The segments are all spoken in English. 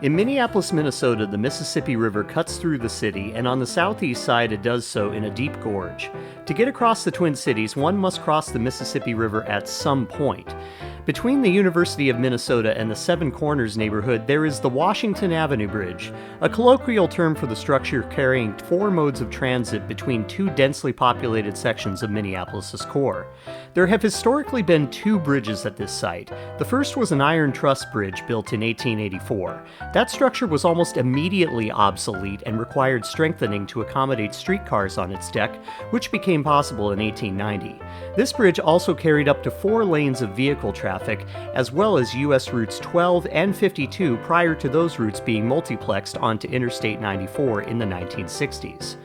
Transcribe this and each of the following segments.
In Minneapolis, Minnesota, the Mississippi River cuts through the city, and on the southeast side it does so in a deep gorge. To get across the Twin Cities, one must cross the Mississippi River at some point. Between the University of Minnesota and the Seven Corners neighborhood, there is the Washington Avenue Bridge, a colloquial term for the structure carrying four modes of transit between two densely populated sections of Minneapolis' core. There have historically been two bridges at this site. The first was an iron truss bridge built in 1884. That structure was almost immediately obsolete and required strengthening to accommodate streetcars on its deck, which became possible in 1890. This bridge also carried up to 4 lanes of vehicle traffic, as well as U.S. routes 12 and 52 prior to those routes being multiplexed onto Interstate 94 in the 1960s.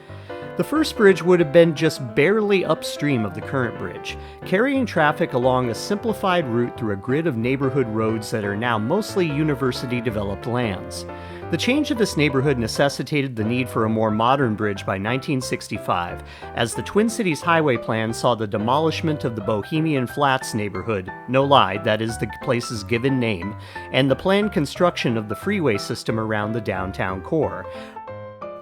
The first bridge would have been just barely upstream of the current bridge, carrying traffic along a simplified route through a grid of neighborhood roads that are now mostly university-developed lands. The change of this neighborhood necessitated the need for a more modern bridge by 1965, as the Twin Cities Highway Plan saw the demolishment of the Bohemian Flats neighborhood, no lie, that is the place's given name, and the planned construction of the freeway system around the downtown core.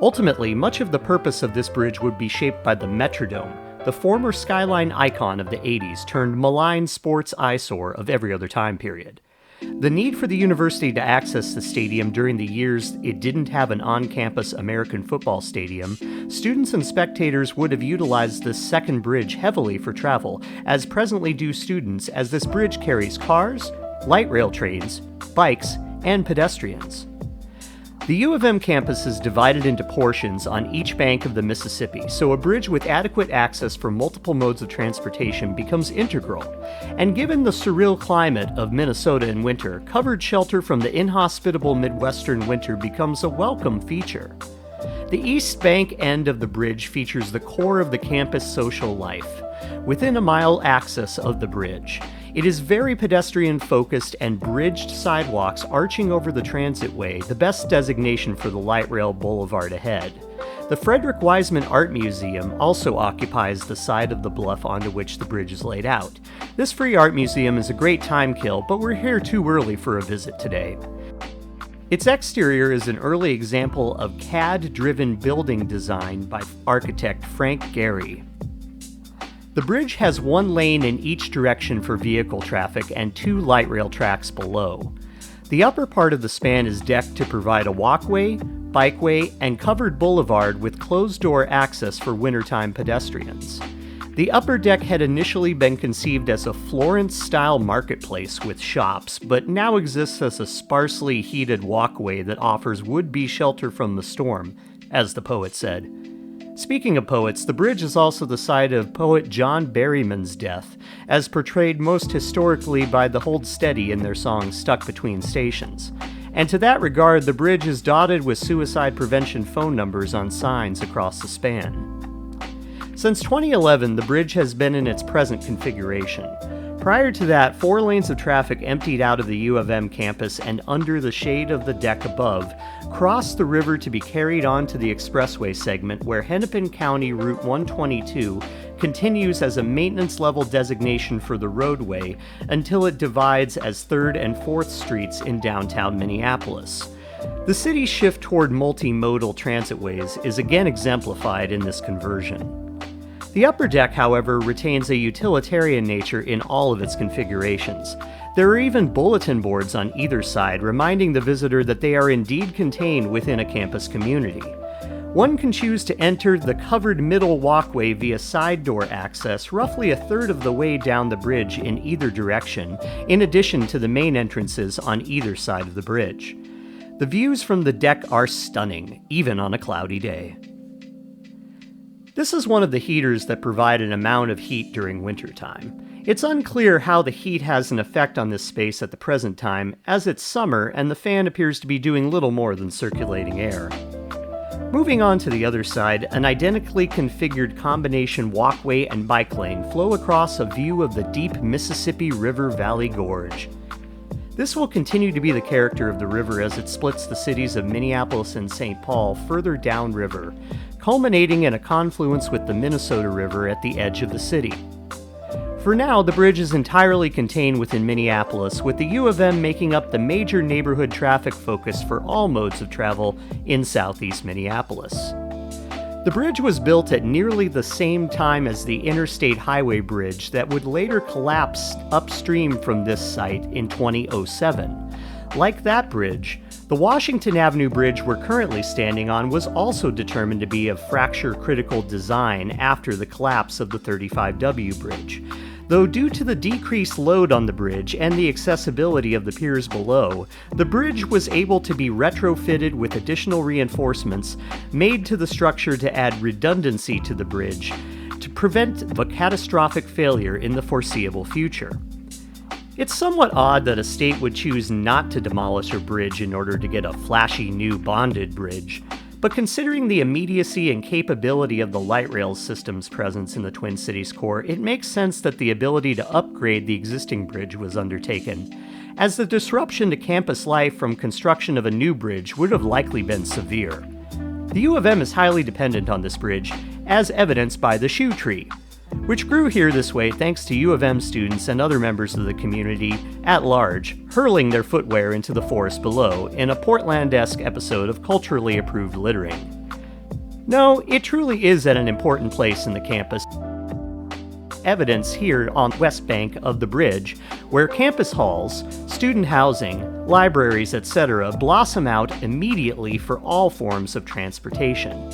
Ultimately, much of the purpose of this bridge would be shaped by the Metrodome, the former skyline icon of the 80s turned malign sports eyesore of every other time period. The need for the university to access the stadium during the years it didn't have an on-campus American football stadium, students and spectators would have utilized this second bridge heavily for travel, as presently do students, as this bridge carries cars, light rail trains, bikes, and pedestrians. The U of M campus is divided into portions on each bank of the Mississippi, so a bridge with adequate access for multiple modes of transportation becomes integral. And given the surreal climate of Minnesota in winter, covered shelter from the inhospitable Midwestern winter becomes a welcome feature. The east bank end of the bridge features the core of the campus social life. Within a mile axis of the bridge, it is very pedestrian-focused and bridged sidewalks arching over the transitway, the best designation for the light rail boulevard ahead. The Frederick Wiseman Art Museum also occupies the side of the bluff onto which the bridge is laid out. This free art museum is a great time kill, but we're here too early for a visit today. Its exterior is an early example of CAD-driven building design by architect Frank Gehry. The bridge has 1 lane in each direction for vehicle traffic and 2 light rail tracks below. The upper part of the span is decked to provide a walkway, bikeway, and covered boulevard with closed-door access for wintertime pedestrians. The upper deck had initially been conceived as a Florence-style marketplace with shops, but now exists as a sparsely heated walkway that offers would-be shelter from the storm, as the poet said. Speaking of poets, the bridge is also the site of poet John Berryman's death, as portrayed most historically by the Hold Steady in their song Stuck Between Stations. And to that regard, the bridge is dotted with suicide prevention phone numbers on signs across the span. Since 2011, the bridge has been in its present configuration. Prior to that, 4 lanes of traffic emptied out of the U of M campus and under the shade of the deck above, crossed the river to be carried on to the expressway segment where Hennepin County Route 122 continues as a maintenance level designation for the roadway until it divides as 3rd and 4th Streets in downtown Minneapolis. The city's shift toward multimodal transitways is again exemplified in this conversion. The upper deck, however, retains a utilitarian nature in all of its configurations. There are even bulletin boards on either side reminding the visitor that they are indeed contained within a campus community. One can choose to enter the covered middle walkway via side door access roughly 1/3 of the way down the bridge in either direction, in addition to the main entrances on either side of the bridge. The views from the deck are stunning, even on a cloudy day. This is one of the heaters that provide an amount of heat during wintertime. It's unclear how the heat has an effect on this space at the present time, as it's summer and the fan appears to be doing little more than circulating air. Moving on to the other side, an identically configured combination walkway and bike lane flow across a view of the deep Mississippi River Valley Gorge. This will continue to be the character of the river as it splits the cities of Minneapolis and St. Paul further downriver, culminating in a confluence with the Minnesota River at the edge of the city. For now, the bridge is entirely contained within Minneapolis, with the U of M making up the major neighborhood traffic focus for all modes of travel in southeast Minneapolis. The bridge was built at nearly the same time as the interstate highway bridge that would later collapse upstream from this site in 2007. Like that bridge, the Washington Avenue Bridge we're currently standing on was also determined to be of fracture-critical design after the collapse of the 35W bridge. Though due to the decreased load on the bridge and the accessibility of the piers below, the bridge was able to be retrofitted with additional reinforcements made to the structure to add redundancy to the bridge to prevent a catastrophic failure in the foreseeable future. It's somewhat odd that a state would choose not to demolish a bridge in order to get a flashy new bonded bridge, but considering the immediacy and capability of the light rail system's presence in the Twin Cities core, it makes sense that the ability to upgrade the existing bridge was undertaken, as the disruption to campus life from construction of a new bridge would have likely been severe. The U of M is highly dependent on this bridge, as evidenced by the shoe tree, which grew here this way thanks to U of M students and other members of the community at large hurling their footwear into the forest below in a Portland-esque episode of culturally approved littering. No, it truly is at an important place in the campus. Evidence here on the west bank of the bridge, where campus halls, student housing, libraries, etc. blossom out immediately for all forms of transportation.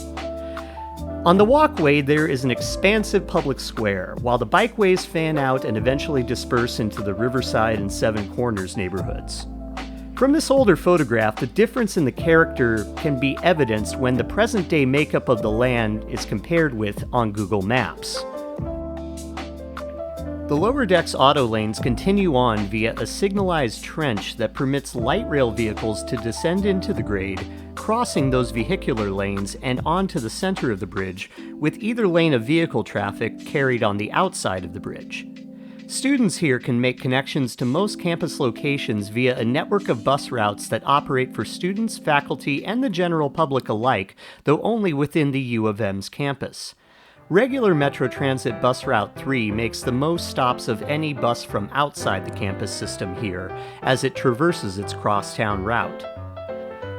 On the walkway, there is an expansive public square, while the bikeways fan out and eventually disperse into the Riverside and Seven Corners neighborhoods. From this older photograph, the difference in the character can be evidenced when the present-day makeup of the land is compared with on Google Maps. The lower deck's auto lanes continue on via a signalized trench that permits light rail vehicles to descend into the grade, crossing those vehicular lanes and onto the center of the bridge, with either lane of vehicle traffic carried on the outside of the bridge. Students here can make connections to most campus locations via a network of bus routes that operate for students, faculty, and the general public alike, though only within the U of M's campus. Regular Metro Transit Bus Route 3 makes the most stops of any bus from outside the campus system here, as it traverses its crosstown route.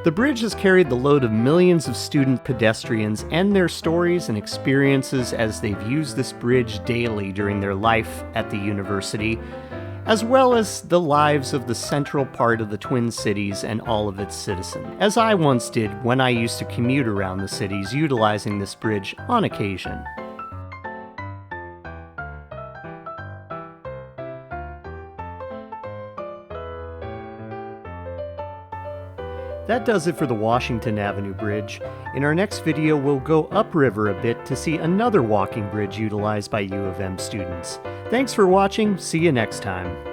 The bridge has carried the load of millions of student pedestrians and their stories and experiences as they've used this bridge daily during their life at the university, as well as the lives of the central part of the Twin Cities and all of its citizens, as I once did when I used to commute around the cities utilizing this bridge on occasion. That does it for the Washington Avenue Bridge. In our next video, we'll go upriver a bit to see another walking bridge utilized by U of M students. Thanks for watching, see you next time.